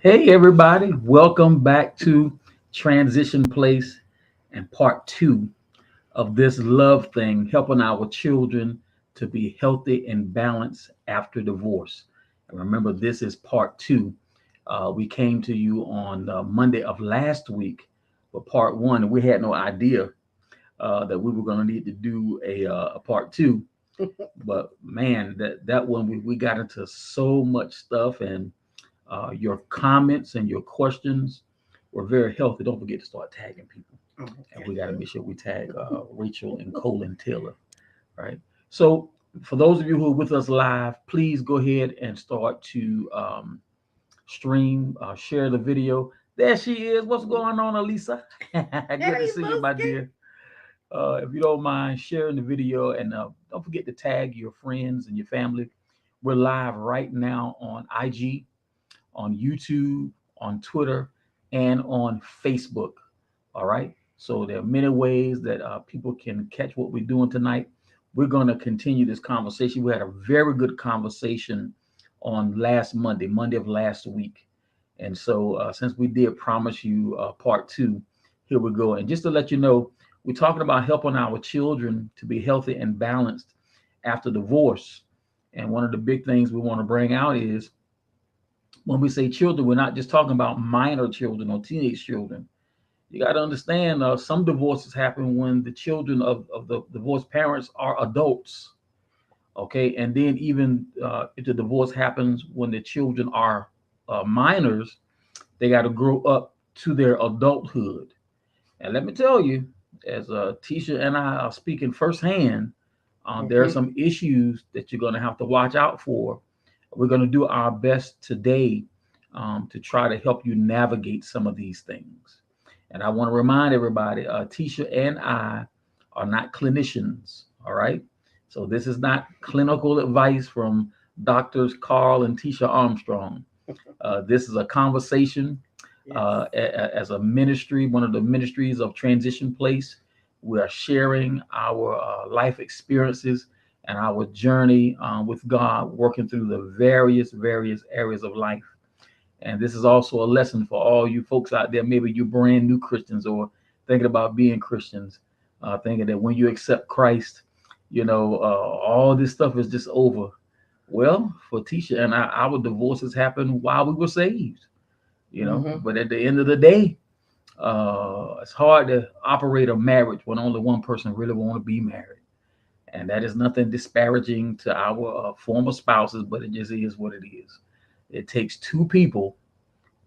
Hey, everybody, welcome back to Transition Place and part two of this love thing, helping our children to be healthy and balanced after divorce. And remember, this is part two. We came to you on Monday of last week for part one, and we had no idea that we were going to need to do a part two. But man, that one we got into so much stuff, and your comments and your questions were very healthy. Don't forget to start tagging people. And we got to make sure we tag Rachel and Colin Taylor, right? So, for those of you who are with us live, please go ahead and start to stream, share the video. There she is. What's going on, Elisa? Good to see you, my dear. If you don't mind sharing the video, and don't forget to tag your friends and your family. We're live right now on IG, on YouTube, on Twitter, and on Facebook. All right. So there are many ways that people can catch what we're doing tonight. We're going to continue this conversation. We had a very good conversation on last Monday, Monday of last week. And so since we did promise you part two, here we go. And just to let you know, we're talking about helping our children to be healthy and balanced after divorce. And one of the big things we want to bring out is when we say children, we're not just talking about minor children or teenage children. You got to understand some divorces happen when the children of the divorced parents are adults. Okay. And then even if the divorce happens when the children are minors, they got to grow up to their adulthood. And let me tell you, as Tisha and I are speaking firsthand, there are some issues that you're going to have to watch out for. We're going to do our best today to try to help you navigate some of these things. And I want to remind everybody, Tisha and I are not clinicians, all right? So this is not clinical advice from doctors Carl and Tisha Armstrong. This is a conversation as a ministry, one of the ministries of Transition Place. We are sharing our life experiences and our journey with God, working through the various areas of life. And this is also a lesson for all you folks out there. Maybe you're brand new Christians or thinking about being Christians, thinking that when you accept Christ, all this stuff is just over. Well, for Tisha and I, our divorces happened while we were saved, But at the end of the day, it's hard to operate a marriage when only one person really want to be married. And that is nothing disparaging to our former spouses, but it just is what it is. It takes two people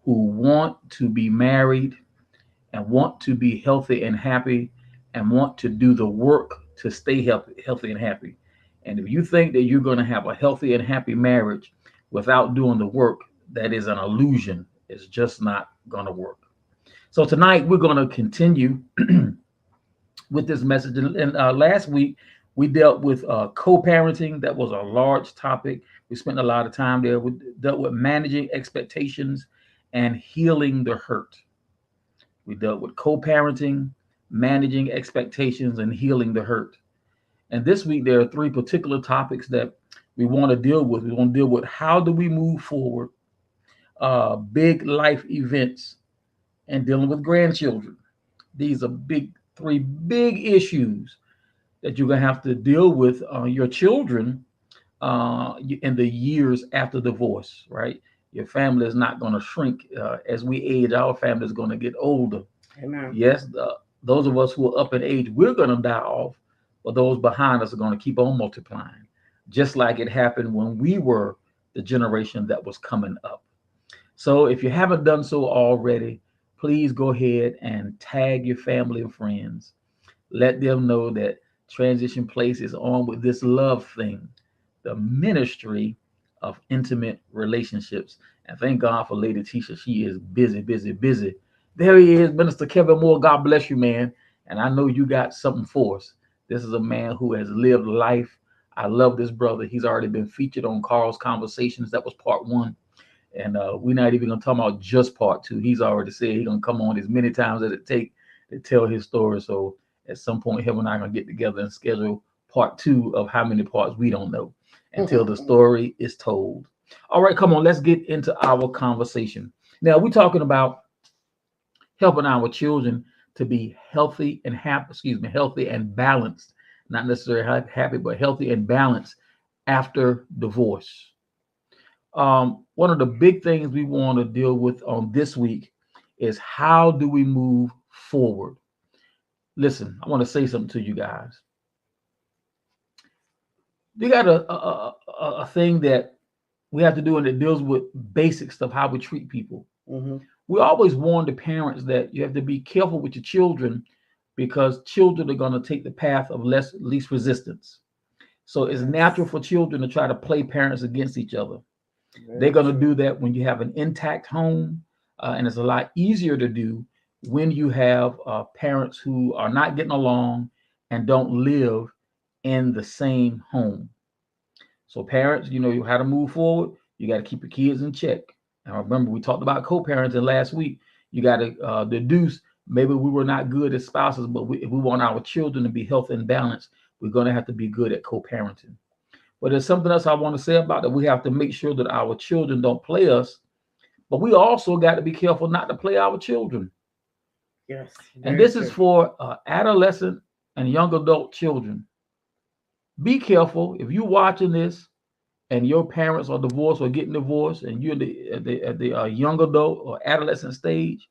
who want to be married and want to be healthy and happy and want to do the work to stay healthy and happy. And if you think that you're going to have a healthy and happy marriage without doing the work, that is an illusion. It's just not going to work. So tonight we're going to continue with this message. And last week we dealt with co-parenting. That was a large topic. We spent a lot of time there. We dealt with managing expectations and healing the hurt. We dealt with co-parenting, managing expectations, and healing the hurt. And this week there are three particular topics that we want to deal with. We want to deal with how do we move forward, big life events, and dealing with grandchildren. These are three big issues that you're going to have to deal with your children in the years after divorce, right? Your family is not going to shrink as we age. Our family is going to get older. Amen. Yes, those of us who are up in age, we're going to die off, but those behind us are going to keep on multiplying, just like it happened when we were the generation that was coming up. So if you haven't done so already, please go ahead and tag your family and friends. Let them know that Transition Place is on with this love thing, the ministry of intimate relationships. And thank God for Lady Tisha. She is busy, busy, busy. There he is, Minister Kevin Moore. God bless you, man. And I know you got something for us. This is a man who has lived life. I love this brother. He's already been featured on Carl's Conversations. That was part one. And we're not even going to talk about just part two. He's already said he's going to come on as many times as it takes to tell his story. So at some point, him and I are going to get together and schedule part two of how many parts we don't know until the story is told. All right, come on, let's get into our conversation. Now we're talking about helping our children to be healthy and happy, healthy and balanced, not necessarily happy, but healthy and balanced after divorce. One of the big things we want to deal with on this week is how do we move forward? Listen, I want to say something to you guys. We got a thing that we have to do, and it deals with basic stuff, how we treat people. Mm-hmm. We always warn the parents that you have to be careful with your children because children are going to take the path of least resistance. So it's Yes. natural for children to try to play parents against each other. They're Very going to true. do that when you have an intact home, and it's a lot easier to do when you have parents who are not getting along and don't live in the same home. So parents, you know how to move forward. You got to keep your kids in check. Now remember, we talked about co-parenting last week. You got to deduce maybe we were not good as spouses, but if we want our children to be healthy and balanced, we're going to have to be good at co-parenting. But there's something else I want to say about that. We have to make sure that our children don't play us, but we also got to be careful not to play our children. Yes. And Very this is true. for adolescent and young adult children. Be careful if you're watching this and your parents are divorced or getting divorced, and you're at the young adult or adolescent stage.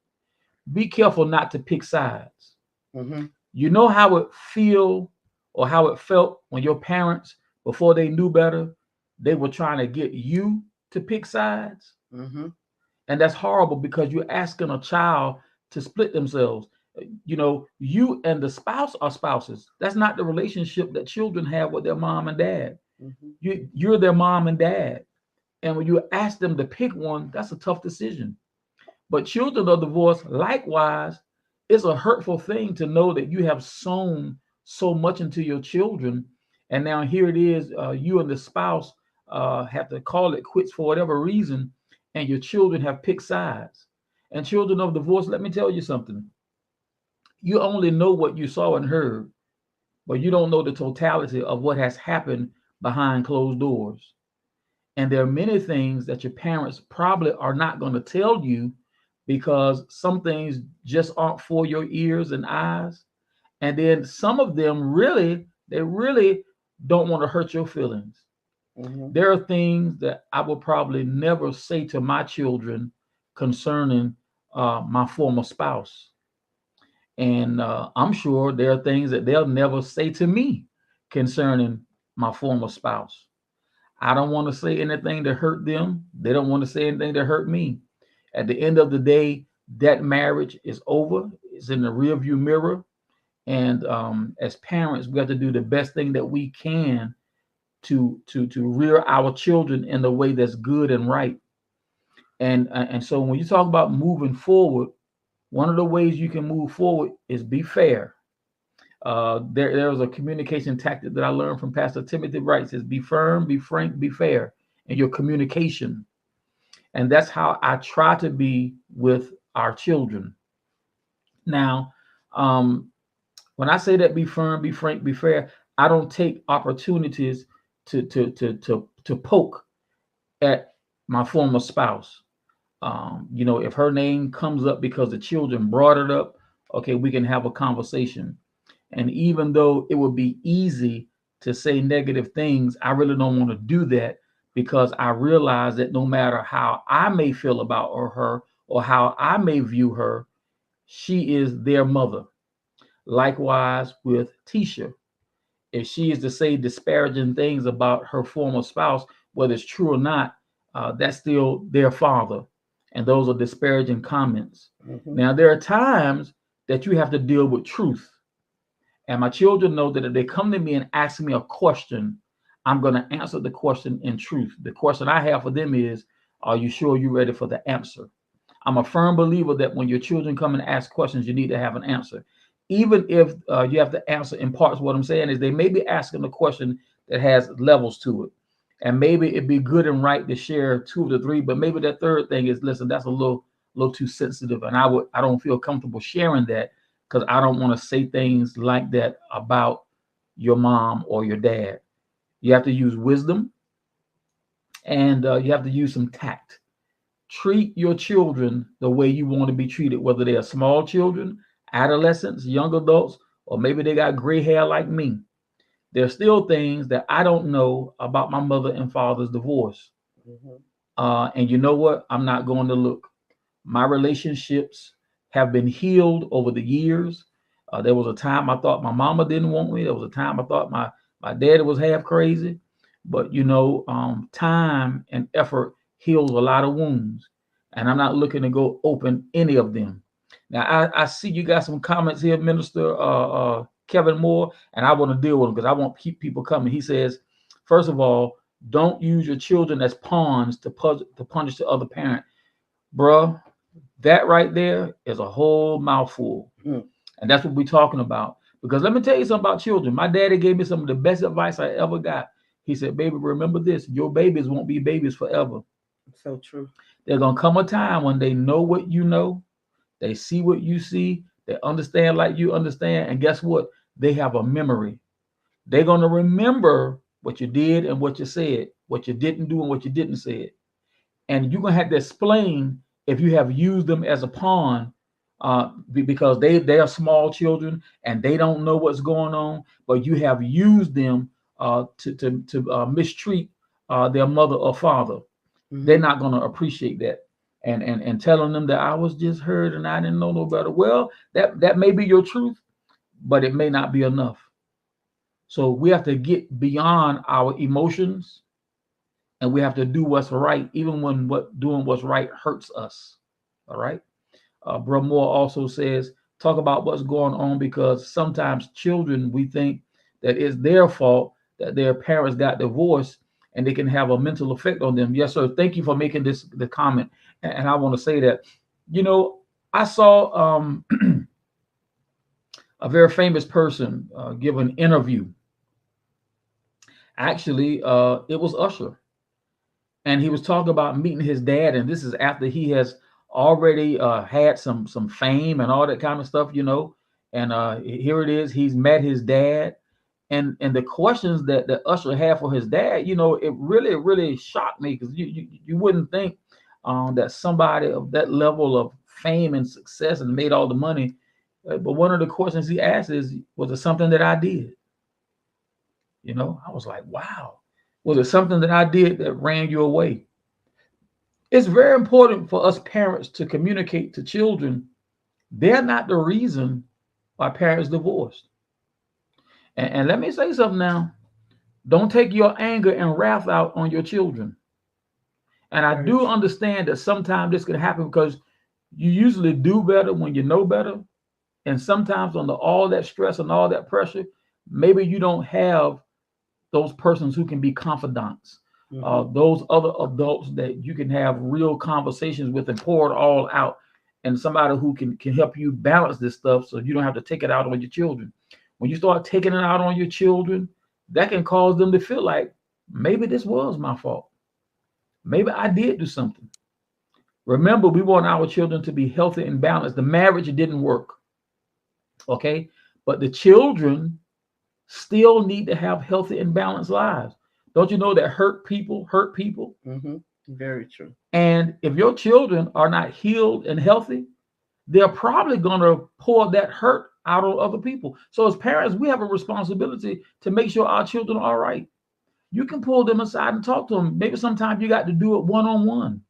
Be careful not to pick sides. Mm-hmm. You know how it feel or how it felt when your parents, before they knew better, they were trying to get you to pick sides. Mm-hmm. And that's horrible because you're asking a child to split themselves. You know, you and the spouse are spouses. That's not the relationship that children have with their mom and dad. Mm-hmm. You're their mom and dad. And when you ask them to pick one, that's a tough decision. But children of divorce, likewise, it's a hurtful thing to know that you have sown so much into your children. And now here it is, you and the spouse have to call it quits for whatever reason, and your children have picked sides. And children of divorce, let me tell you something. You only know what you saw and heard, but you don't know the totality of what has happened behind closed doors. And there are many things that your parents probably are not going to tell you because some things just aren't for your ears and eyes. And then some of them they really don't want to hurt your feelings. Mm-hmm. There are things that I will probably never say to my children concerning my former spouse. And I'm sure there are things that they'll never say to me concerning my former spouse. I don't want to say anything to hurt them. They don't want to say anything to hurt me. At the end of the day, that marriage is over. It's in the rearview mirror. And as parents, we have to do the best thing that we can to rear our children in the way that's good and right. And so when you talk about moving forward, one of the ways you can move forward is be fair. There was a communication tactic that I learned from Pastor Timothy Wright. It says, be firm, be frank, be fair in your communication. And that's how I try to be with our children. Now, um, when I say that be firm, be frank, be fair, I don't take opportunities to poke at my former spouse. If her name comes up because the children brought it up, okay, we can have a conversation. And even though it would be easy to say negative things, I really don't want to do that because I realize that no matter how I may feel about her or how I may view her, she is their mother. Likewise with Tisha. If she is to say disparaging things about her former spouse, whether it's true or not, that's still their father. And those are disparaging comments. Mm-hmm. Now, there are times that you have to deal with truth. And my children know that if they come to me and ask me a question, I'm going to answer the question in truth. The question I have for them is, are you sure you're ready for the answer? I'm a firm believer that when your children come and ask questions, you need to have an answer. Even if you have to answer in parts, what I'm saying is they may be asking a question that has levels to it. And maybe it'd be good and right to share two of the three, but maybe that third thing is, listen, that's a little too sensitive. And I don't feel comfortable sharing that because I don't want to say things like that about your mom or your dad. You have to use wisdom and you have to use some tact. Treat your children the way you want to be treated, whether they are small children, adolescents, young adults, or maybe they got gray hair like me. There's still things that I don't know about my mother and father's divorce. Mhm. And you know what? I'm not going to look. My relationships have been healed over the years. There was a time I thought my mama didn't want me. There was a time I thought my daddy was half crazy. But time and effort heals a lot of wounds, and I'm not looking to go open any of them. Now I see you got some comments here, Minister Kevin Moore, and I want to deal with them because I want keep people coming. He says, first of all, don't use your children as pawns to punish the other parent, bruh. That right there is a whole mouthful. Mm. And that's what we're talking about. Because let me tell you something about children. My daddy gave me some of the best advice I ever got. He said, baby, remember this. Your babies won't be babies forever. So true. There's going to come a time when they know what you know. They see what you see. They understand like you understand. And guess what? They have a memory. They're going to remember what you did and what you said, what you didn't do and what you didn't say. And you're gonna have to explain if you have used them as a pawn, because they are small children and they don't know what's going on, but you have used them to mistreat their mother or father. They're Mhm. not gonna appreciate that. And telling them that I was just hurt and I didn't know no better. Well, that may be your truth, but it may not be enough. So we have to get beyond our emotions, and we have to do what's right, even when what doing what's right hurts us. All right. Bro Moore also says, talk about what's going on because sometimes children, we think that it's their fault that their parents got divorced and they can have a mental effect on them. Yes, sir. Thank you for making the comment. And I want to say that, you know, I saw a very famous person give an interview. Actually, it was Usher, and he was talking about meeting his dad, and this is after he has already had some fame and all that kind of stuff, and here it is, he's met his dad, and the questions that Usher had for his dad, it really shocked me because you wouldn't think that somebody of that level of fame and success and made all the money, but one of the questions he asked is, was it something that I did? I was like, wow. Was it something that I did that ran you away? It's very important for us parents to communicate to children. They're not the reason why parents divorced. And let me say something now. Don't take your anger and wrath out on your children. And I Very do true. understand that sometimes this can happen because you usually do better when you know better. And sometimes under all that stress and all that pressure, maybe you don't have those persons who can be confidants, Mhm. those other adults that you can have real conversations with and pour it all out, and somebody who can help you balance this stuff so you don't have to take it out on your children. When you start taking it out on your children, that can cause them to feel like maybe this was my fault. Maybe I did do something. Remember, we want our children to be healthy and balanced. The marriage didn't work, okay? But the children still need to have healthy and balanced lives. Don't you know that hurt people hurt people? Mhm. Very true. And if your children are not healed and healthy, they're probably going to pour that hurt out on other people. So as parents, we have a responsibility to make sure our children are all right. You can pull them aside and talk to them. Maybe sometimes you got to do it one-on-one.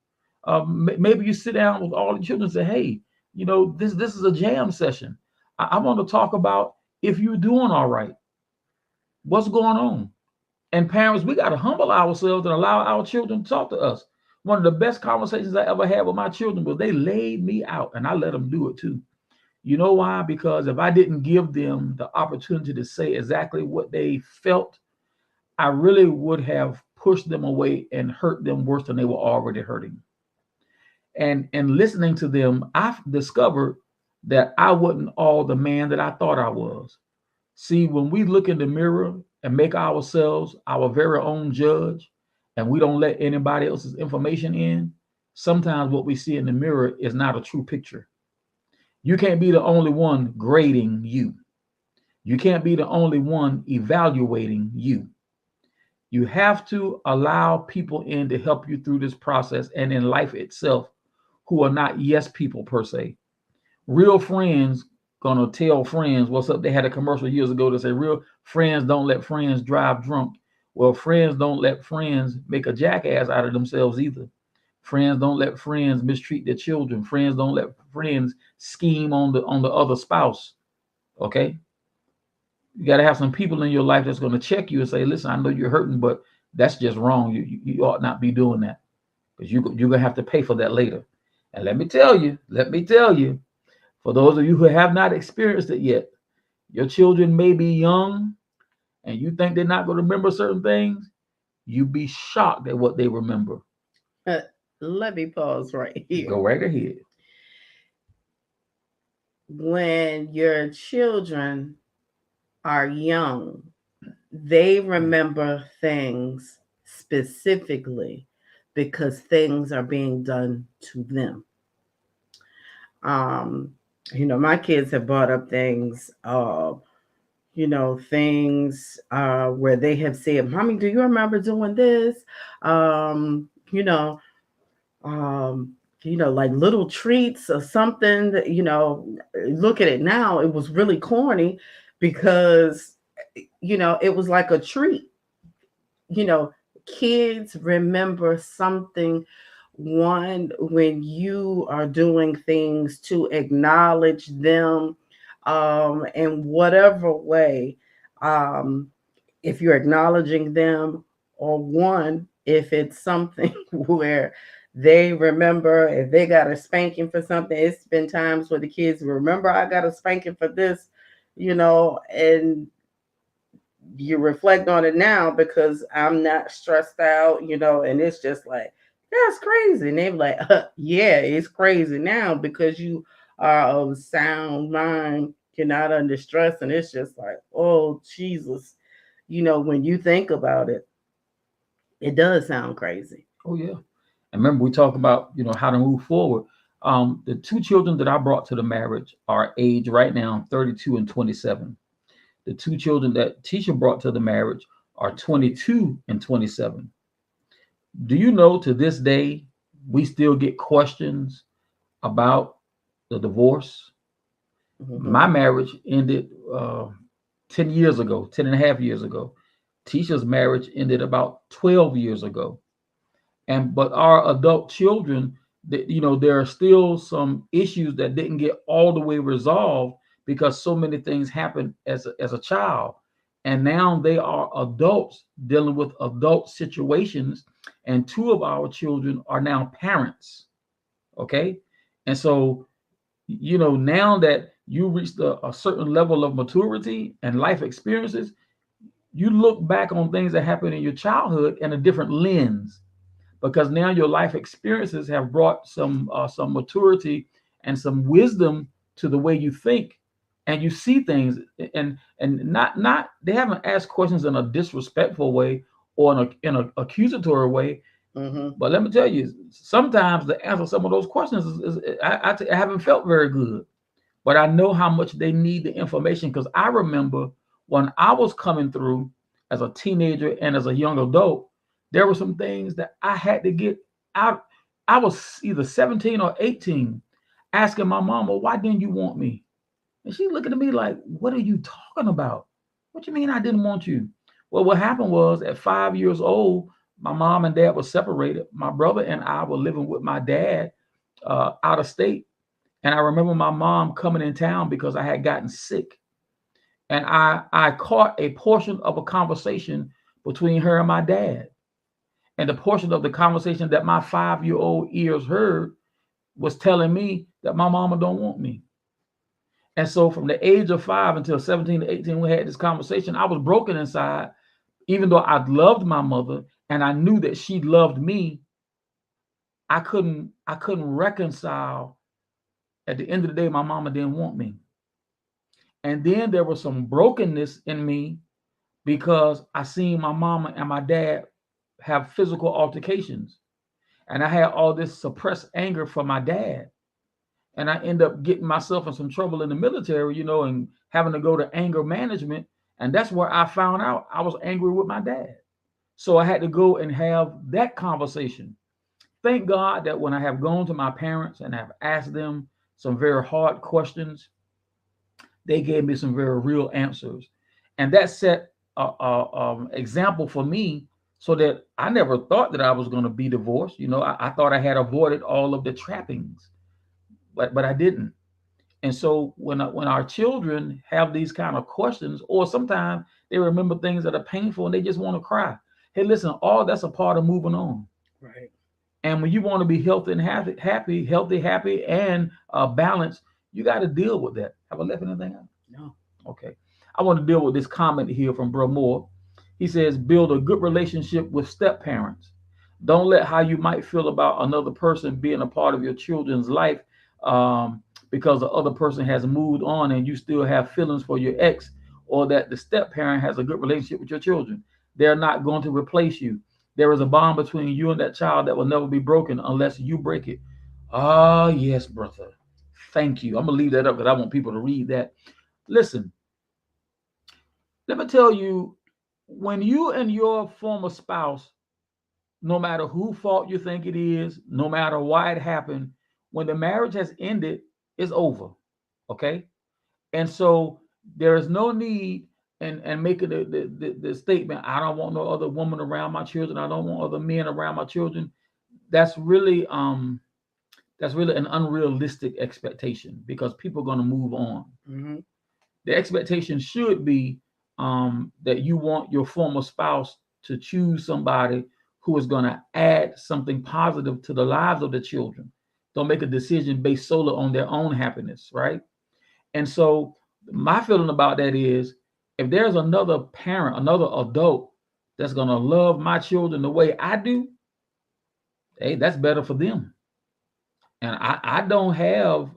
Maybe you sit down with all the children and say, hey, this is a jam session. I want to talk about if you're doing all right. What's going on? And parents, we got to humble ourselves and allow our children to talk to us. One of the best conversations I ever had with my children was they laid me out and I let them do it too. You know why? Because if I didn't give them the opportunity to say exactly what they felt, I really would have pushed them away and hurt them worse than they were already hurting. And listening to them, I've discovered that I wasn't all the man that I thought I was. See, when we look in the mirror and make ourselves our very own judge, and we don't let anybody else's information in, sometimes what we see in the mirror is not a true picture. You can't be the only one grading you. You can't be the only one evaluating you. You have to allow people in to help you through this process and in life itself who are not yes people per se. Real friends gonna tell friends what's up. They had a commercial years ago to say real friends don't let friends drive drunk. Well, friends don't let friends make a jackass out of themselves either. Friends don't let friends mistreat their children. Friends don't let friends scheme on the other spouse. Okay, you got to have some people in your life that's going to check you and say, "Listen, I know you're hurting, but that's just wrong. You ought not be doing that because you're gonna have to pay for that later." And let me tell you, for those of you who have not experienced it yet, your children may be young and you think they're not going to remember certain things. You'd be shocked at what they remember. Let me pause right here. Go right ahead. When your children are young, they remember things specifically because things are being done to them. Um, my kids have brought up things, things where they have said, "Mommy, do you remember doing this?" Um, you know, um, like little treats or something that, look at it now, it was really corny because, it was like a treat. You know, kids remember something, one, when you are doing things to acknowledge them, in whatever way. Um, if you're acknowledging them, or one, if it's something where they remember if they got a spanking for something. It's been times where the kids remember, I got a spanking for this, and you reflect on it now because I'm not stressed out, and it's just like, that's crazy. And they're like, yeah, it's crazy now because you are of sound mind, you're not under stress. And it's just like, oh, Jesus. When you think about it, it does sound crazy. Oh yeah. And remember, we talk about how to move forward. The two children that I brought to the marriage are age right now 32 and 27. The two children that Tisha brought to the marriage are 22 and 27. Do you know to this day we still get questions about the divorce? Hmm. My marriage ended 10 years ago, 10 and a half years ago. Tisha's marriage ended about 12 years ago. And but our adult children, that there are still some issues that didn't get all the way resolved because so many things happened as a child, and now they are adults dealing with adult situations, and two of our children are now parents. Okay, and so now that you reached a certain level of maturity and life experiences, you look back on things that happened in your childhood in a different lens because now your life experiences have brought some maturity and some wisdom to the way you think and you see things, and not they haven't asked questions in a disrespectful way or in a accusatory way. Hmm. But let me tell you, sometimes the answer to some of those questions I haven't felt very good, but I know how much they need the information because I remember when I was coming through as a teenager and as a young adult, there were some things that I had to get out. I was either 17 or 18 asking my mama, why didn't you want me? And she's looking at me like, what are you talking about? What you mean I didn't want you? Well, what happened was at 5 years old, my mom and dad were separated. My brother and I were living with my dad out of state. And I remember my mom coming in town because I had gotten sick. And I caught a portion of a conversation between her and my dad. And the portion of the conversation that my 5-year-old ears heard was telling me that my mama don't want me. And so from the age of 5 until 17 to 18, we had this conversation. I was broken inside, even though I loved my mother and I knew that she loved me. I couldn't reconcile. At the end of the day, my mama didn't want me. And then there was some brokenness in me because I seen my mama and my dad have physical altercations. And I had all this suppressed anger for my dad. And I end up getting myself in some trouble in the military, and having to go to anger management. And that's where I found out I was angry with my dad. So I had to go and have that conversation. Thank God that when I have gone to my parents and have asked them some very hard questions, they gave me some very real answers. And that set a example for me so that I never thought that I was going to be divorced. I thought I had avoided all of the trappings, but I didn't. And so when our children have these kind of questions, or sometimes they remember things that are painful and they just want to cry. Hey, listen, all that's a part of moving on. Right. And when you want to be healthy and happy, and balanced, you got to deal with that. Have I left anything out? No. Okay. I want to deal with this comment here from Bro Moore. He says, build a good relationship with step parents. Don't let how you might feel about another person being a part of your children's life, because the other person has moved on and you still have feelings for your ex, or that the step parent has a good relationship with your children. They're not going to replace you. There is a bond between you and that child that will never be broken unless you break it. Ah, yes, brother. Thank you. I'm going to leave that up because I want people to read that. Listen, let me tell you, when you and your former spouse, no matter who fault you think it is, no matter why it happened, when the marriage has ended, it's over. Okay. And so there is no need and making the statement, I don't want no other woman around my children. I don't want other men around my children. That's really an unrealistic expectation because people are going to move on. Mm-hmm. The expectation should be that you want your former spouse to choose somebody who is going to add something positive to the lives of the children. Don't make a decision based solely on their own happiness, right? And so my feeling about that is if there's another parent, another adult that's going to love my children the way I do, hey, that's better for them. And I don't have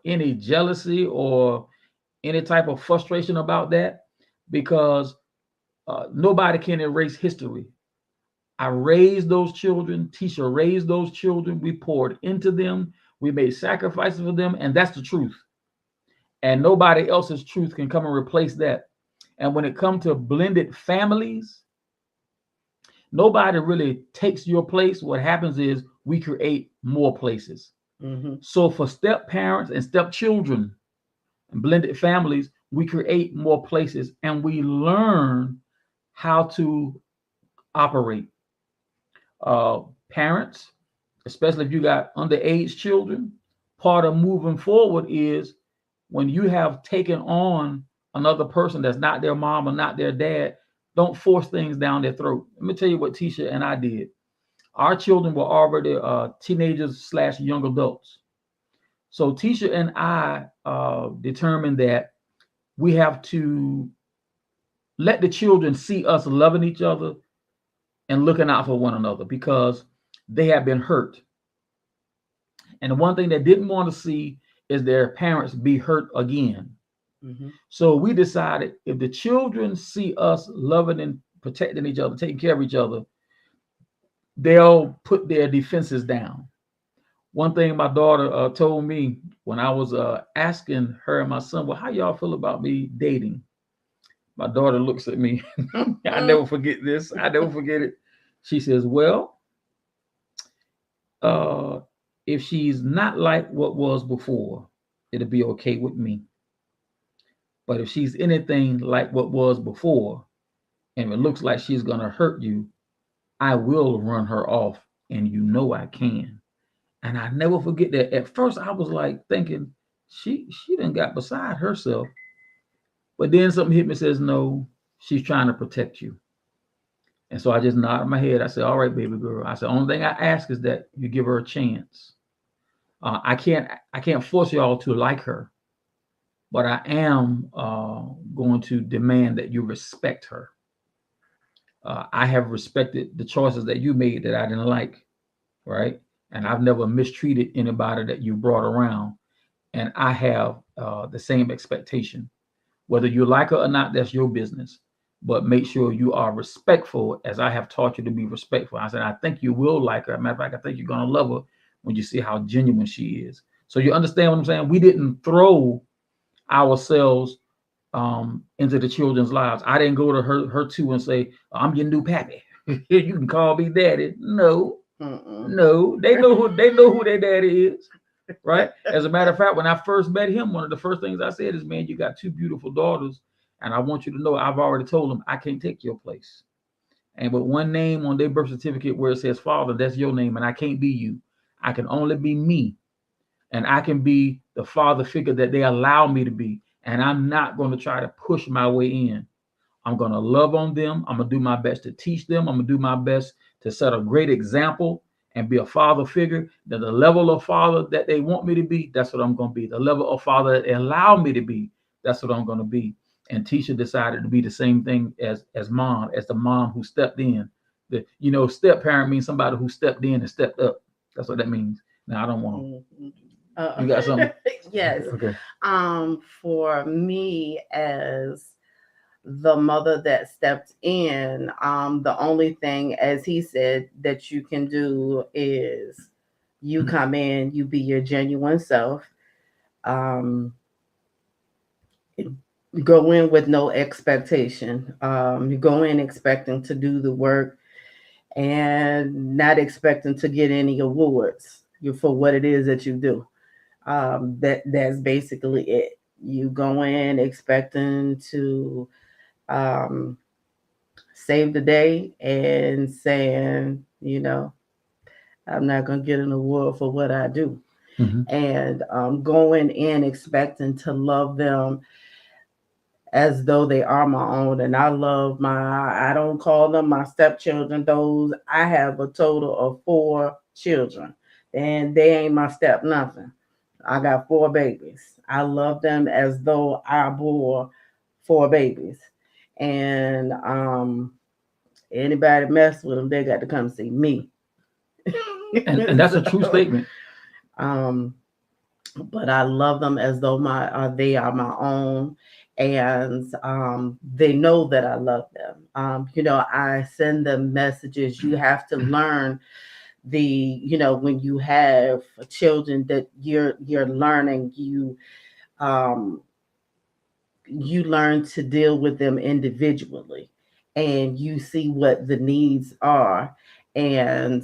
any jealousy or any type of frustration about that because nobody can erase history. I raised those children. Tisha raised those children. We poured into them. We made sacrifices for them. And that's the truth. And nobody else's truth can come and replace that. And when it comes to blended families, nobody really takes your place. What happens is we create more places. Mm-hmm. So for step parents and step children and blended families, we create more places and we learn how to operate. Parents, especially if you got underage children, part of moving forward is when you have taken on another person that's not their mom or not their dad, don't force things down their throat. Let me tell you what Tisha and I did. Our children were already teenagers / young adults. So Tisha and I determined that we have to let the children see us loving each other and looking out for one another because they have been hurt. And the one thing they didn't want to see is their parents be hurt again. Mm-hmm. So we decided if the children see us loving and protecting each other, taking care of each other, they'll put their defenses down. One thing my daughter told me when I was asking her and my son, well, how y'all feel about me dating? My daughter looks at me. I never forget this. I never forget it. She says, well, if she's not like what was before, it'll be okay with me. But if she's anything like what was before, and it looks like she's going to hurt you, I will run her off, and you know I can. And I never forget that. At first, I was like thinking, she done got beside herself. But then something hit me and says, no, she's trying to protect you. And so I just nodded my head. I said, all right, baby girl. I said, only thing I ask is that you give her a chance. I can't force y'all to like her, but I am going to demand that you respect her. I have respected the choices that you made that I didn't like, right? And I've never mistreated anybody that you brought around. And I have the same expectation. Whether you like her or not, that's your business. But make sure you are respectful as I have taught you to be respectful. I said, I think you will like her. As a matter of fact, I think you're going to love her when you see how genuine she is. So you understand what I'm saying? We didn't throw ourselves into the children's lives. I didn't go to her two and say, I'm your new pappy. You can call me daddy. No, Mm-mm. no, they know who their daddy is, right? As a matter of fact, when I first met him, one of the first things I said is, "Man, you got two beautiful daughters, and I want you to know I've already told them I can't take your place. And with one name on their birth certificate where it says father, that's your name, and I can't be you. I can only be me, and I can be the father figure that they allow me to be. And I'm not going to try to push my way in. I'm going to love on them. I'm going to do my best to teach them. I'm going to do my best to set a great example and be a father figure. That the level of father that they want me to be, that's what I'm going to be. The level of father that they allow me to be, that's what I'm going to be." And Tisha decided to be the same thing as mom, as the mom who stepped in. Step parent means somebody who stepped in and stepped up. That's what that means. Now I don't want to. Mhm. You got something? Yes. Okay. For me, as the mother that stepped in, the only thing, as he said, that you can do is you come in, you be your genuine self. Um, go in with no expectation. You go in expecting to do the work and not expecting to get any awards for what it is that you do. That's basically it. You go in expecting to um, save the day and saying, I'm not gonna get an award for what I do, Mm-hmm. and going in expecting to love them as though they are my own. And I don't call them my stepchildren. Those, I have a total of four children, and they ain't my step nothing. I got four babies. I love them as though I bore four babies. And anybody mess with them, they got to come see me. And that's a true So, statement. um, but I love them as though they are my own, and they know that I love them. I send them messages. You have to learn when you have children that you're learning, um, you learn to deal with them individually, and you see what the needs are, and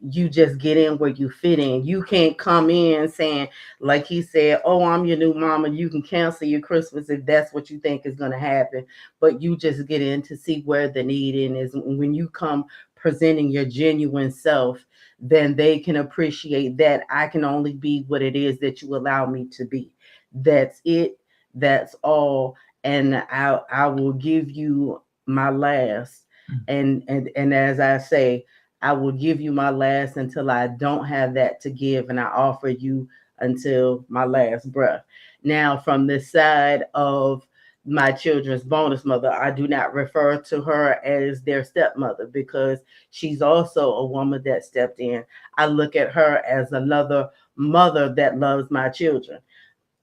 you just get in where you fit in. You can't come in saying, like he said, "Oh, I'm your new mama. You can cancel your Christmas if that's what you think is going to happen." But you just get in to see where the need in is. When you come presenting your genuine self, then they can appreciate that I can only be what it is that you allow me to be. That's it. That's all. And I will give you my last. And as I say, I will give you my last until I don't have that to give, and I offer you until my last breath. Now, from the side of my children's bonus mother, I do not refer to her as their stepmother because she's also a woman that stepped in. I look at her as another mother that loves my children.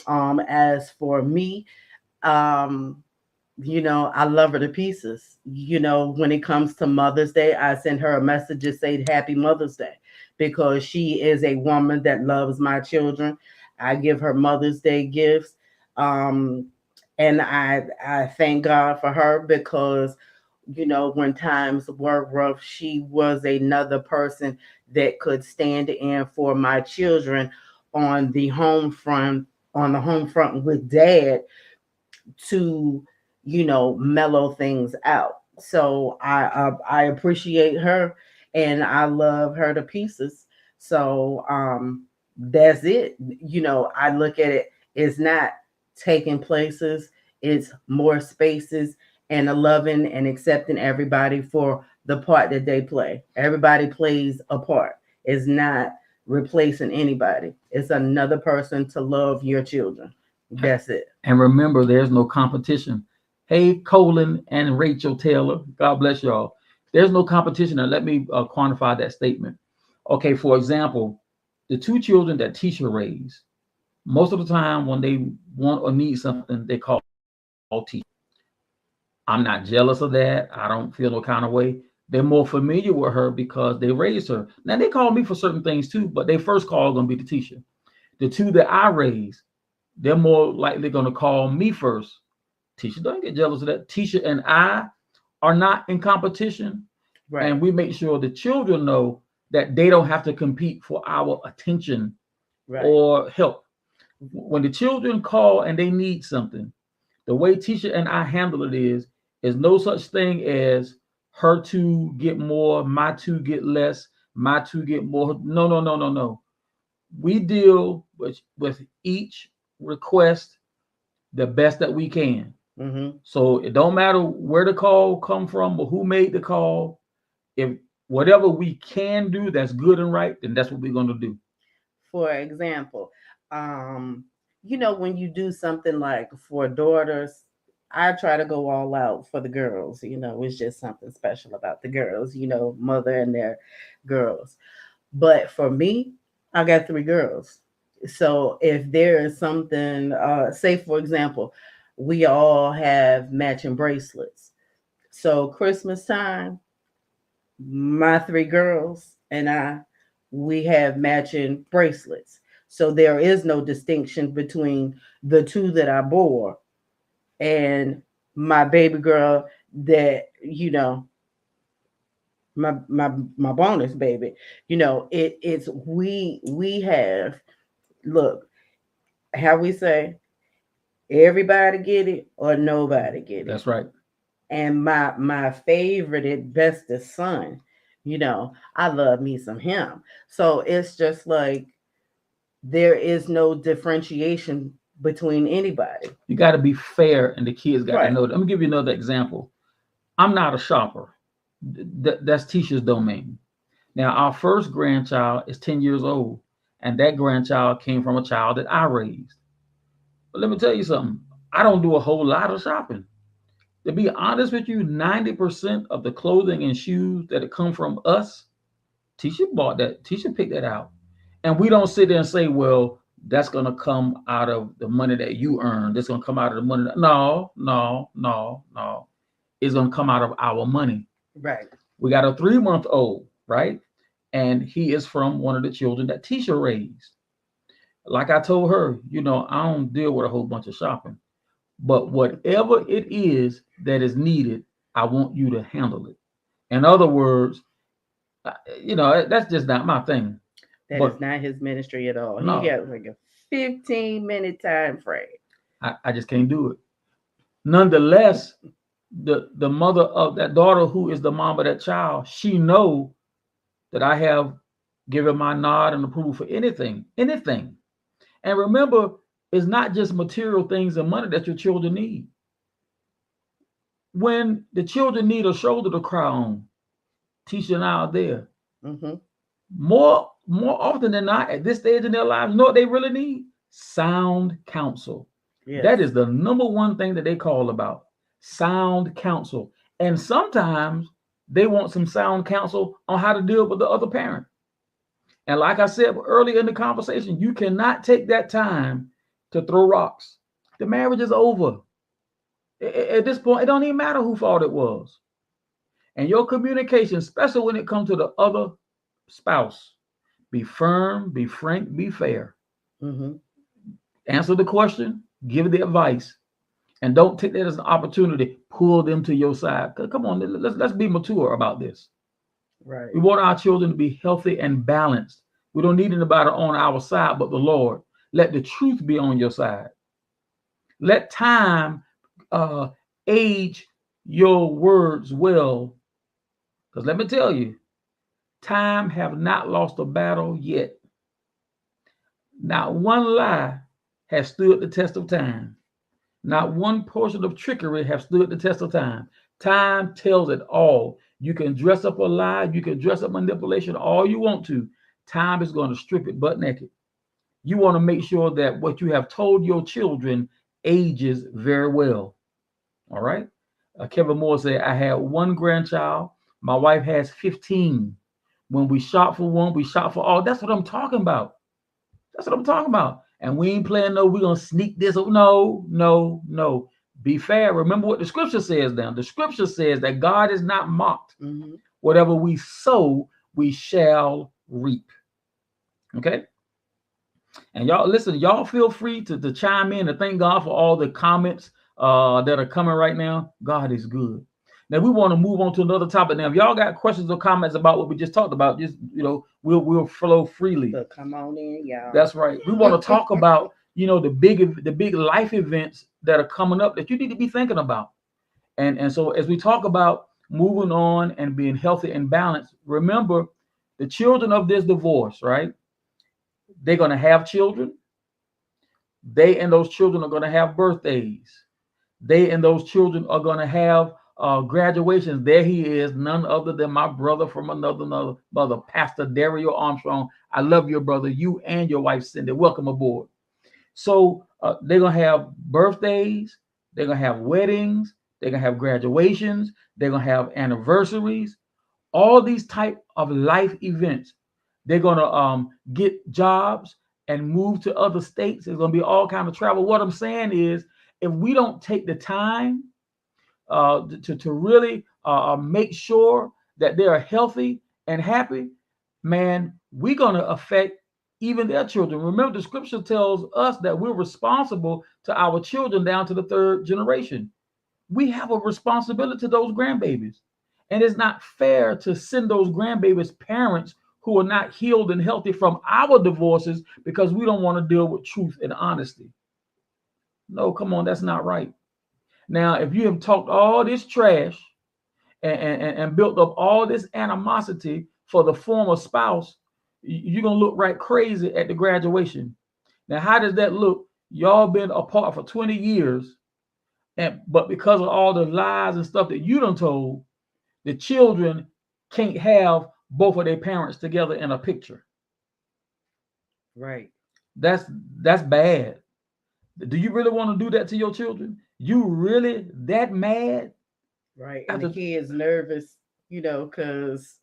As for me, um, I love her to pieces. When it comes to Mother's Day, I send her a message to say Happy Mother's Day because she is a woman that loves my children. I give her Mother's Day gifts. Um, and I thank God for her because, when times were rough, she was another person that could stand in for my children on the home front, with dad to mellow things out. So I appreciate her and I love her to pieces. So that's it. I look at it, it's not taking places, it's more spaces, and a loving and accepting everybody for the part that they play. Everybody plays a part. It's not replacing anybody, it's another person to love your children. That's it. And remember, there's no competition. Hey, Colin and Rachel Taylor, God bless y'all. There's no competition. And let me quantify that statement. Okay, for example, the two children that Tisha raised, most of the time when they want or need something, they call Tisha. I'm not jealous of that. I don't feel no kind of way. They're more familiar with her because they raised her. Now, they call me for certain things too, but their first call is going to be to Tisha. The two that I raised, they're more likely going to call me first. Tisha, don't get jealous of that. Tisha and I are not in competition, Right. and we make sure the children know that they don't have to compete for our attention Right. or help. When the children call and they need something, the way Tisha and I handle it is no such thing as her two get more, my two get less, my two get more. No, no, no, no, no. We deal with each request the best that we can. Mm-hmm. So it don't matter where the call come from or who made the call. If whatever we can do that's good and right, then that's what we're going to do. For example, um, when you do something like for daughters, I try to go all out for the girls. It's just something special about the girls, mother and their girls. But for me, I got three girls. So if there is something, say for example, we all have matching bracelets. So Christmas time, my three girls and we have matching bracelets. So there is no distinction between the two that I bore and my baby girl that, my bonus baby. It's we have, look, how we say, everybody get it or nobody get it. That's right. And my favorite and bestest son, I love me some him. So it's just like there is no differentiation between anybody. You got to be fair, and the kids got to Right. know that. Let me give you another example. I'm not a shopper. That's Tisha's domain. Now, our first grandchild is 10 years old, and that grandchild came from a child that I raised. But let me tell you something. I don't do a whole lot of shopping. To be honest with you, 90% of the clothing and shoes that come from us, Tisha bought that. Tisha picked that out. And we don't sit there and say, well, that's going to come out of the money that you earned. That's going to come out of the money. No, no, no, no. It's going to come out of our money. Right. We got a 3-month old, right? And he is from one of the children that Tisha raised. Like I told her, I don't deal with a whole bunch of shopping. But whatever it is that is needed, I want you to handle it. In other words, that's just not my thing. That is But not his ministry at all. He no, got like a 15-minute time frame. I just can't do it. Nonetheless, the mother of that daughter, who is the mom of that child, she know that I have given my nod and approval for anything, anything. And remember, it's not just material things and money that your children need. When the children need a shoulder to cry on, Tisha and I are there. Mm-hmm. More often than not, at this stage in their lives, you know what they really need? Sound counsel. Yes. That is the number one thing that they call about. Sound counsel. And sometimes they want some sound counsel on how to deal with the other parent. And like I said earlier in the conversation, you cannot take that time to throw rocks. The marriage is over. At this point, it don't even matter who fault it was. And your communication, especially when it comes to the other spouse, be firm, be frank, be fair. Mm-hmm. Answer the question, give the advice, and don't take that as an opportunity. Pull them to your side. Come on, let's be mature about this. Right. We want our children to be healthy and balanced. We don't need anybody on our side but the Lord. Let the truth be on your side. Let time age your words well. Because let me tell you, time have not lost a battle yet. Not one lie has stood the test of time. Not one portion of trickery have stood the test of time. Time tells it all. You can dress up a lie, you can dress up manipulation all you want to. Time is going to strip it butt naked. You want to make sure that what you have told your children ages very well. All right. Kevin Moore said, I had one grandchild. My wife has 15. When we shop for one, we shop for all. That's what I'm talking about. That's what I'm talking about. And we ain't playing no, we're going to sneak this. No, no, no. Be fair. Remember what the scripture says now. The scripture says that God is not mocked. Mm-hmm. Whatever we sow, we shall reap. Okay? And y'all, listen, y'all feel free to chime in and thank God for all the comments that are coming right now. God is good. Now we want to move on to another topic. Now, if y'all got questions or comments about what we just talked about, just we'll flow freely. So come on in, y'all. That's right. We want to talk about the big life events that are coming up that you need to be thinking about. And so as we talk about moving on and being healthy and balanced, remember the children of this divorce, right? They're going to have children. They and those children are going to have birthdays. They and those children are going to have graduations. There he is, none other than my brother from another mother, Pastor Dario Armstrong. I love your brother, you and your wife, Cindy. Welcome aboard. So they're going to have birthdays. They're going to have weddings. They're going to have graduations. They're going to have anniversaries. All these type of life events. They're going to get jobs and move to other states. There's going to be all kind of travel. What I'm saying is, if we don't take the time to really make sure that they are healthy and happy, man, we're going to affect even their children. Remember, the scripture tells us that we're responsible to our children down to the third generation. We have a responsibility to those grandbabies. And it's not fair to send those grandbabies parents who are not healed and healthy from our divorces because we don't want to deal with truth and honesty. No, come on, that's not right. Now, if you have talked all this trash and built up all this animosity for the former spouse, you're going to look right crazy at the graduation. Now, how does that look? Y'all been apart for 20 years, but because of all the lies and stuff that you done told, the children can't have both of their parents together in a picture. Right. That's bad. Do you really want to do that to your children? You really that mad? Right. And the kids nervous, because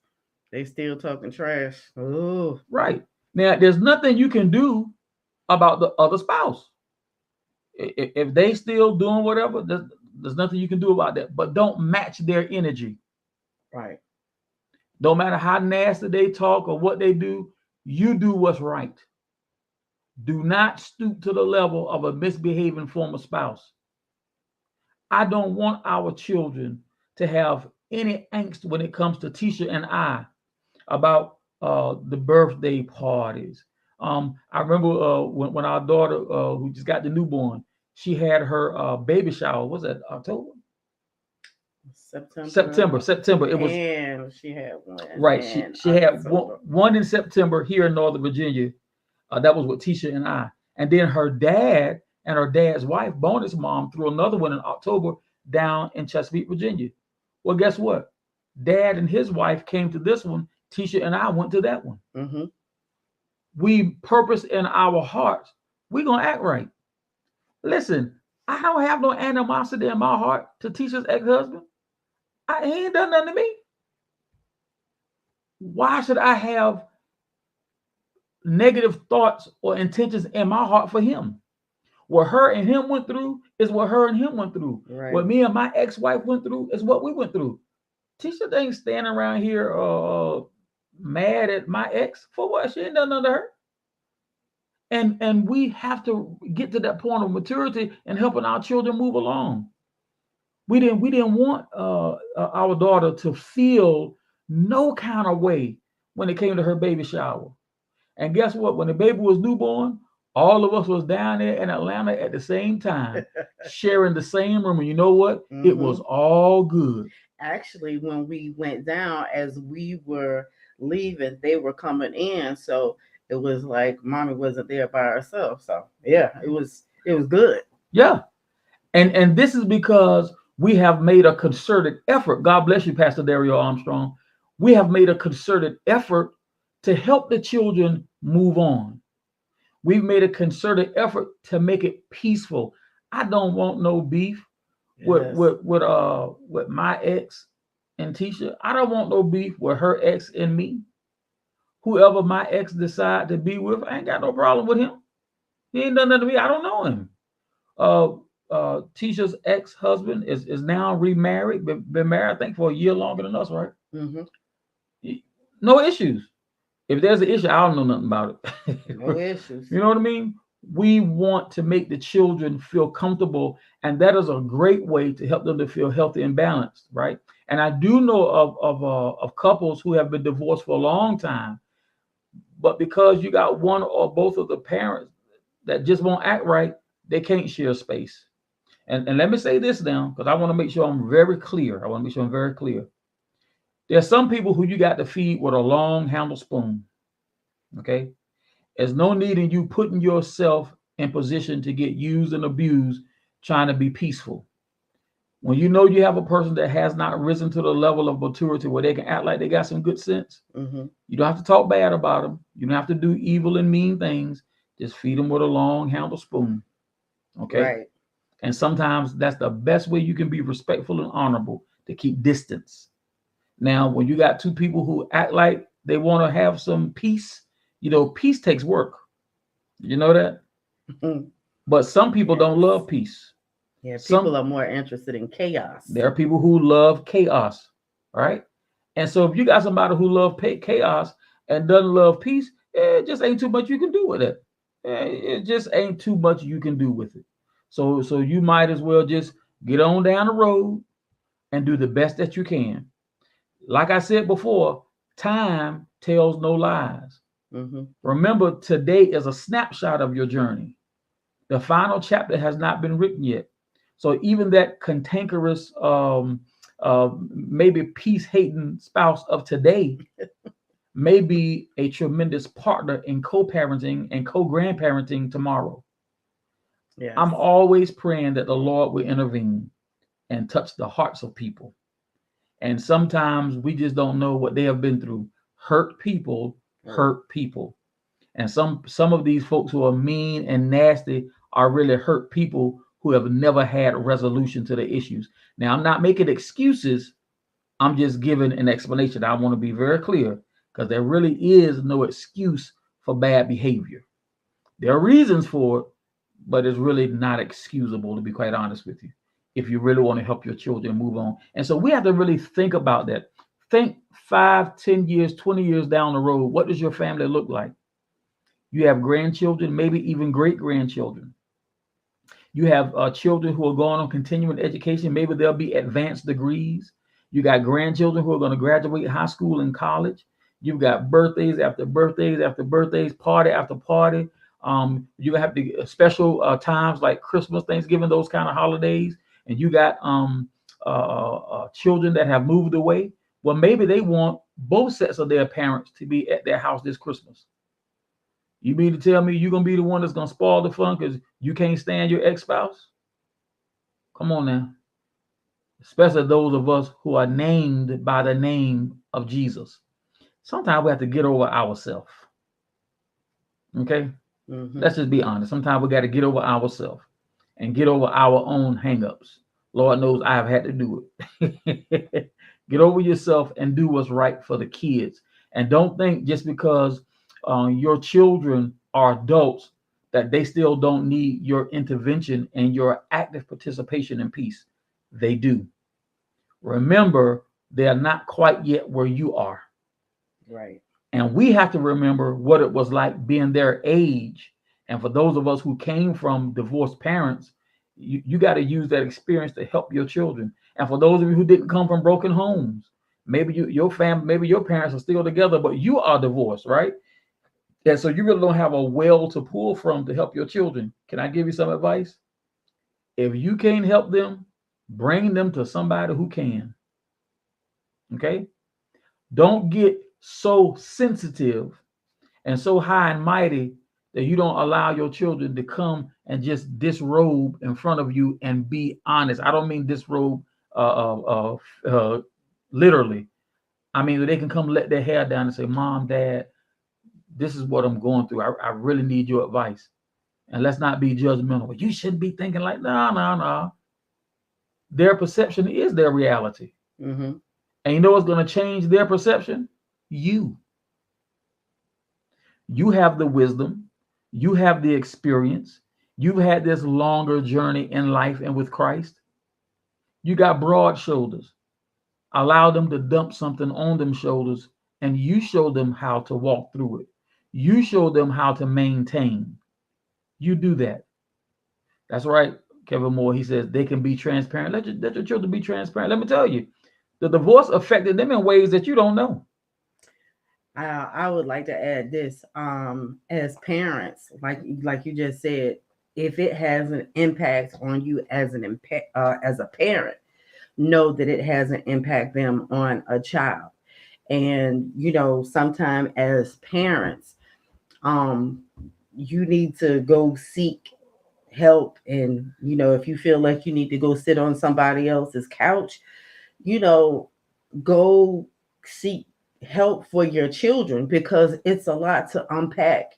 they still talking trash. Oh. Right. Now, there's nothing you can do about the other spouse. If they still doing whatever, there's nothing you can do about that. But don't match their energy. Right. Don't matter how nasty they talk or what they do, you do what's right. Do not stoop to the level of a misbehaving former spouse. I don't want our children to have any angst when it comes to Tisha and I about the birthday parties. I remember when our daughter, who just got the newborn, she had her baby shower. Was that October? September. It was. And she had one. Right. She had one in September here in Northern Virginia. That was with Tisha and I. And then her dad and her dad's wife, bonus mom, threw another one in October down in Chesapeake, Virginia. Well, guess what? Dad and his wife came to this one. Tisha and I went to that one. Mm-hmm. We purpose in our hearts. We're going to act right. Listen, I don't have no animosity in my heart to Tisha's ex-husband. He ain't done nothing to me. Why should I have negative thoughts or intentions in my heart for him? What her and him went through is what her and him went through. Right. What me and my ex-wife went through is what we went through. Tisha ain't standing around here mad at my ex for what? She ain't done nothing to her. And we have to get to that point of maturity and helping our children move along. We didn't want our daughter to feel no kind of way when it came to her baby shower. And guess what? When the baby was newborn, all of us was down there in Atlanta at the same time, sharing the same room. And you know what? Mm-hmm. It was all good. Actually, when we went down, as we were leaving, they were coming in. So it was like mommy wasn't there by herself. So yeah, it was good. Yeah. And this is because we have made a concerted effort. God bless you, Pastor Dario Armstrong. We have made a concerted effort to help the children move on. We've made a concerted effort to make it peaceful. I don't want no beef with my ex and Tisha. I don't want no beef with her ex and me. Whoever my ex decide to be with, I ain't got no problem with him. He ain't done nothing to me. I don't know him. Tisha's ex-husband is now remarried, been married, I think, for a year longer than us, right? Mm-hmm. No issues. If there's an issue, I don't know nothing about it. No issues. You know what I mean? We want to make the children feel comfortable, and that is a great way to help them to feel healthy and balanced, right? And I do know of couples who have been divorced for a long time, but because you got one or both of the parents that just won't act right, they can't share space. And let me say this now, because I want to make sure I'm very clear. I want to make sure I'm very clear. There's some people who you got to feed with a long handle spoon. Okay. There's no need in you putting yourself in position to get used and abused trying to be peaceful. When you know you have a person that has not risen to the level of maturity where they can act like they got some good sense, you don't have to talk bad about them. You don't have to do evil and mean things. Just feed them with a long handle spoon. Okay. Right. And sometimes that's the best way you can be respectful and honorable, to keep distance. Now, when you got two people who act like they want to have some peace, peace takes work. You know that? But some people don't Yes. love peace. Yeah, people Some are more interested in chaos. There are people who love chaos, right? And so if you got somebody who love chaos and doesn't love peace, it just ain't too much you can do with it. It just ain't too much you can do with it. So you might as well just get on down the road and do the best that you can. Like I said before, time tells no lies. Remember, today is a snapshot of your journey. The final chapter has not been written yet. So even that cantankerous, maybe peace-hating spouse of today may be a tremendous partner in co-parenting and co-grandparenting tomorrow. Yes. I'm always praying that the Lord will intervene and touch the hearts of people. And sometimes we just don't know what they have been through. Hurt people hurt people. And some of these folks who are mean and nasty are really hurt people who have never had a resolution to the issues. Now, I'm not making excuses. I'm just giving an explanation. I want to be very clear, because there really is no excuse for bad behavior. There are reasons for it, but it's really not excusable, to be quite honest with you, if you really want to help your children move on. And so we have to really think about that. Think 5, 10 years, 20 years down the road. What does your family look like? You have grandchildren, maybe even great grandchildren. You have children who are going on continuing education. Maybe there'll be advanced degrees. You got grandchildren who are going to graduate high school and college. You've got birthdays after birthdays after birthdays, party after party. You have the special times like Christmas, Thanksgiving, those kind of holidays. And you got children that have moved away. Well, maybe they want both sets of their parents to be at their house this Christmas. You mean to tell me you're going to be the one that's going to spoil the fun because you can't stand your ex-spouse? Come on now. Especially those of us who are named by the name of Jesus. Sometimes we have to get over ourselves. Okay? Let's just be honest. Sometimes we got to get over ourselves and get over our own hangups. Lord knows I have had to do it. Get over yourself and do what's right for the kids. And don't think just because your children are adults that they still don't need your intervention and your active participation in peace. They do. Remember, they are not quite yet where you are. Right. And we have to remember what it was like being their age. And for those of us who came from divorced parents, you got to use that experience to help your children. And for those of you who didn't come from broken homes, maybe your family, maybe your parents are still together, but you are divorced, right? And so you really don't have a well to pull from to help your children. Can I give you some advice? If you can't help them, bring them to somebody who can. Okay? Don't get so sensitive and so high and mighty that you don't allow your children to come and just disrobe in front of you and be honest. I don't mean disrobe literally. I mean, they can come let their hair down and say, Mom, Dad, this is what I'm going through. I really need your advice. And let's not be judgmental. But you shouldn't be thinking like, no. Their perception is their reality. And you know what's going to change their perception? You. You have the wisdom. You have the experience. You've had this longer journey in life and with Christ. You got broad shoulders. Allow them to dump something on them shoulders, and you show them how to walk through it. You show them how to maintain. You do that. That's right, Kevin Moore. He says they can be transparent. Let your children be transparent. Let me tell you, the divorce affected them in ways that you don't know. I would like to add this. As parents, like you just said, if it has an impact on you as as a parent, know that it has an impact them on a child. And sometimes as parents, um, you need to go seek help. And if you feel like you need to go sit on somebody else's couch, you know, go seek help for your children, because it's a lot to unpack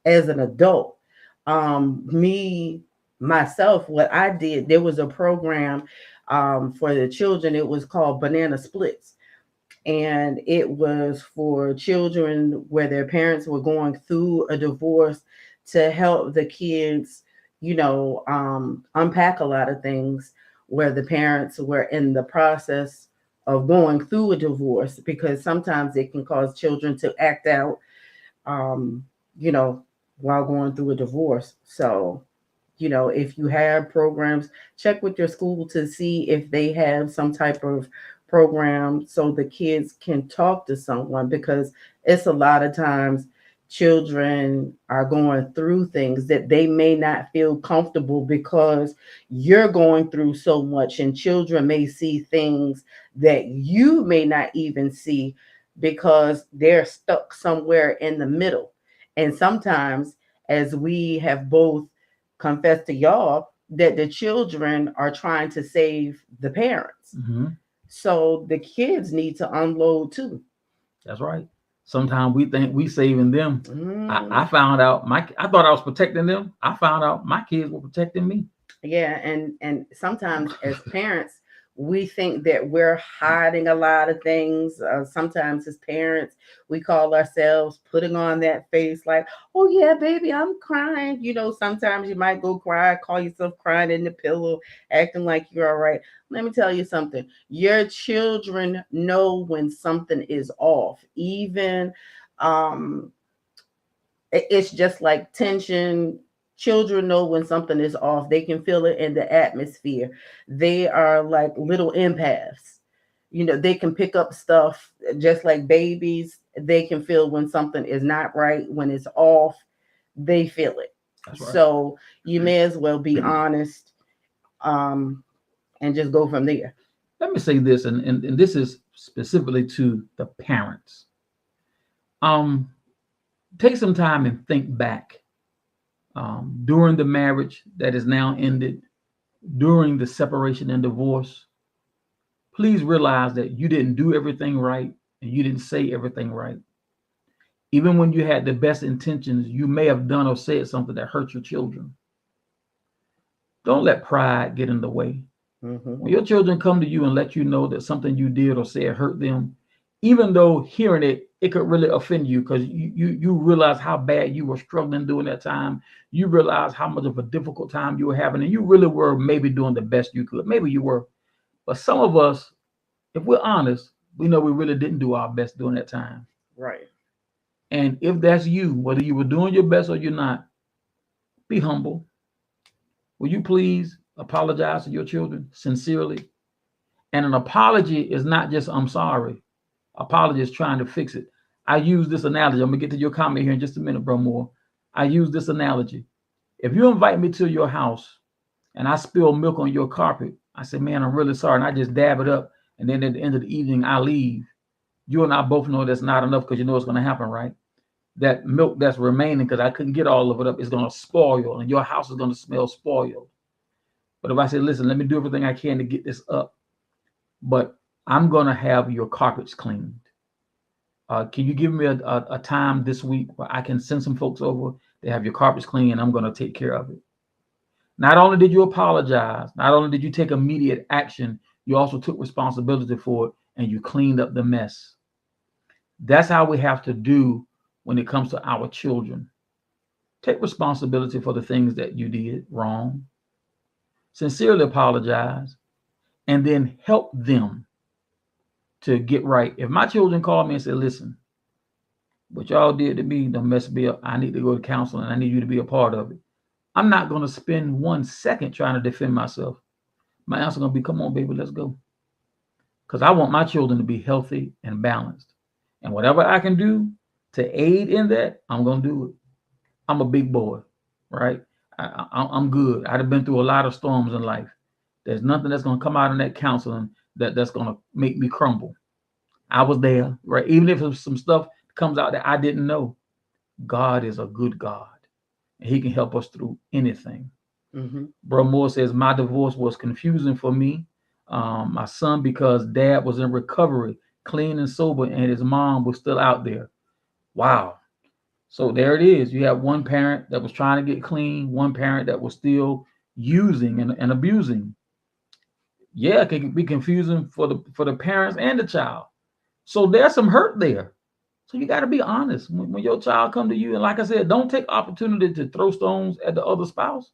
as an adult. Me myself, what I did, there was a program for the children. It was called Banana Splits, and it was for children where their parents were going through a divorce, to help the kids, unpack a lot of things where the parents were in the process of going through a divorce, because sometimes it can cause children to act out, um, you know, while going through a divorce. So, if you have programs, check with your school to see if they have some type of program so the kids can talk to someone, because it's a lot of times children are going through things that they may not feel comfortable, because you're going through so much, and children may see things that you may not even see, because they're stuck somewhere in the middle. And sometimes, as we have both confessed to y'all, that the children are trying to save the parents. Mhm. So the kids need to unload too. That's right. Sometimes we think we saving them. I Mm, found out I thought I was protecting them. I found out my kids were protecting me. yeah, and sometimes as parents, we think that we're hiding a lot of things. Sometimes as parents, we call ourselves putting on that face like, "Oh yeah, baby, I'm crying." Sometimes you might go cry, call yourself crying in the pillow, acting like you're all right. Let me tell you something. Your children know when something is off. Even um it's just like tension. Children know when something is off. They can feel it in the atmosphere. They are like little empaths. They can pick up stuff just like babies. They can feel when something is not right, when it's off. They feel it. That's right. So you may as well be honest, um, and just go from there. Let me say this, and this is specifically to the parents. Um, Take some time and think back during the marriage that is now ended, during the separation and divorce. Please realize that you didn't do everything right and you didn't say everything right. Even when you had the best intentions, you may have done or said something that hurt your children. Don't let pride get in the way. Hmm. When your children come to you and let you know that something you did or said hurt them, even though hearing it could really offend you, because you realize how bad you were struggling during that time. You realize how much of a difficult time you were having, and you really were maybe doing the best you could. Maybe you were. But some of us, if we're honest, we know we really didn't do our best during that time. Right. And if that's you, whether you were doing your best or you're not, be humble. Will you please apologize to your children sincerely? And an apology is not just I'm sorry. Apology is trying to fix it. I use this analogy. I'm gonna get to your comment here in just a minute, bro. Moore. I use this analogy. If you invite me to your house and I spill milk on your carpet, I say, man, I'm really sorry, and I just dab it up, and then at the end of the evening I leave. You and I both know that's not enough, because you know it's gonna happen, right? That milk that's remaining, because I couldn't get all of it up, is gonna spoil, and your house is gonna smell spoiled. But if I say, listen, let me do everything I can to get this up, but I'm gonna have your carpets cleaned. Can you give me a time this week where I can send some folks over to have your carpets clean, and I'm going to take care of it? Not only did you apologize, not only did you take immediate action, you also took responsibility for it and you cleaned up the mess. That's how we have to do when it comes to our children. Take responsibility for the things that you did wrong, sincerely apologize, and then help them to get right. If my children call me and say, listen, what y'all did to me don't mess me up. I need to go to counseling. I need you to be a part of it. I'm not going to spend 1 second trying to defend myself. My answer is going to be, come on, baby, let's go. because I want my children to be healthy and balanced. And whatever I can do to aid in that, I'm going to do it. I'm a big boy, right? I'm good. I've been through a lot of storms in life. There's nothing that's going to come out in that counseling that's going to make me crumble. I was there, right? Even if some stuff comes out that I didn't know, God is a good God. And he can help us through anything. Mm-hmm. Bro Moore says, my divorce was confusing for me. My son, because dad was in recovery, clean and sober, and his mom was still out there. Wow. So there it is. You have one parent that was trying to get clean, one parent that was still using and abusing. Yeah, it can be confusing for the parents and the child. So there's some hurt there. So you got to be honest when your child come to you. And like I said, don't take opportunity to throw stones at the other spouse.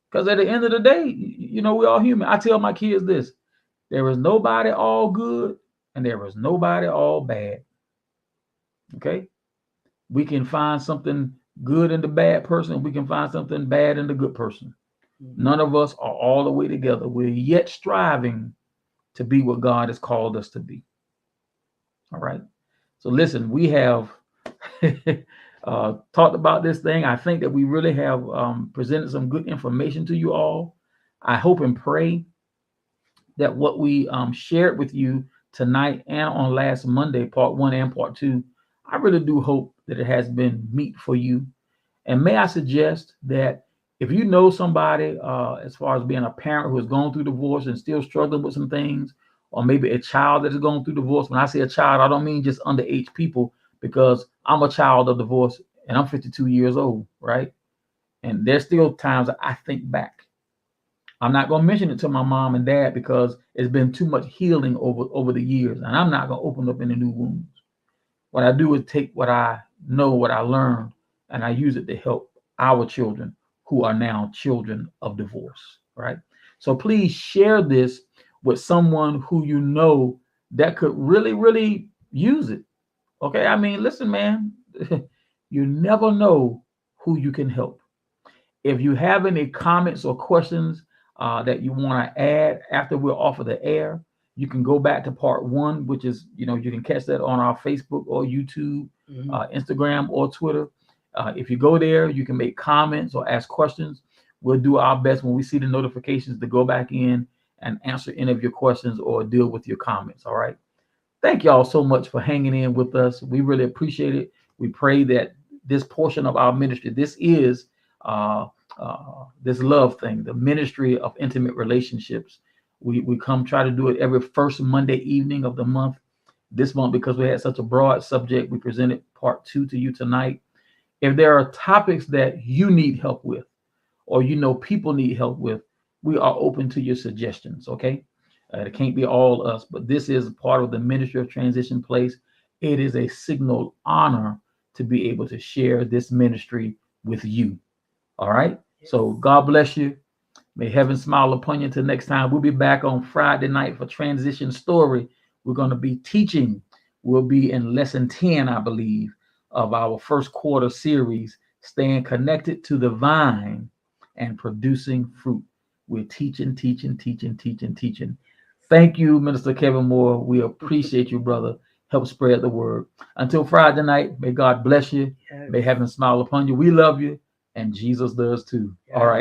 Because at the end of the day, we're all human. I tell my kids this: there is nobody all good and there is nobody all bad. Okay? We can find something good in the bad person. We can find something bad in the good person. None of us are all the way together. We're yet striving to be what God has called us to be. All right. So listen, we have talked about this thing. I think that we really have presented some good information to you all. I hope and pray that what we shared with you tonight and on last Monday, part 1 and part 2, I really do hope that it has been meat for you. And may I suggest that if you know somebody, as far as being a parent who has gone through divorce and still struggling with some things, or maybe a child that is going through divorce. When I say a child, I don't mean just underage people, because I'm a child of divorce and I'm 52 years old, right? And there's still times that I think back. I'm not going to mention it to my mom and dad because it's been too much healing over the years, and I'm not going to open up any new wounds. What I do is take what I know, what I learned, and I use it to help our children who are now children of divorce, right? So please share this with someone who you know that could really, really use it. Okay. I mean, listen, man, you never know who you can help. If you have any comments or questions that you want to add after we're off of the air, you can go back to part 1, which is, you can catch that on our Facebook or YouTube, Instagram or Twitter. If you go there, you can make comments or ask questions. We'll do our best when we see the notifications to go back in and answer any of your questions or deal with your comments. All right. Thank y'all so much for hanging in with us. We really appreciate it. We pray that this portion of our ministry, this is this love thing, the ministry of intimate relationships. We come try to do it every first Monday evening of the month. This month, because we had such a broad subject, we presented part 2 to you tonight. If there are topics that you need help with, or people need help with, we are open to your suggestions. Okay. It can't be all us, but this is part of the ministry of Transition Place. It is a signal honor to be able to share this ministry with you. All right. Yes. So God bless you. May heaven smile upon you until next time. We'll be back on Friday night for Transition Story. We're going to be teaching. We'll be in lesson 10, I believe, of our first quarter series, Staying Connected to the Vine and Producing Fruit. We're teaching. Thank you, Minister Kevin Moore. We appreciate you, brother. Help spread the word. Until Friday night, may God bless you. Yes. May heaven smile upon you. We love you, and Jesus does too. Yes. All right.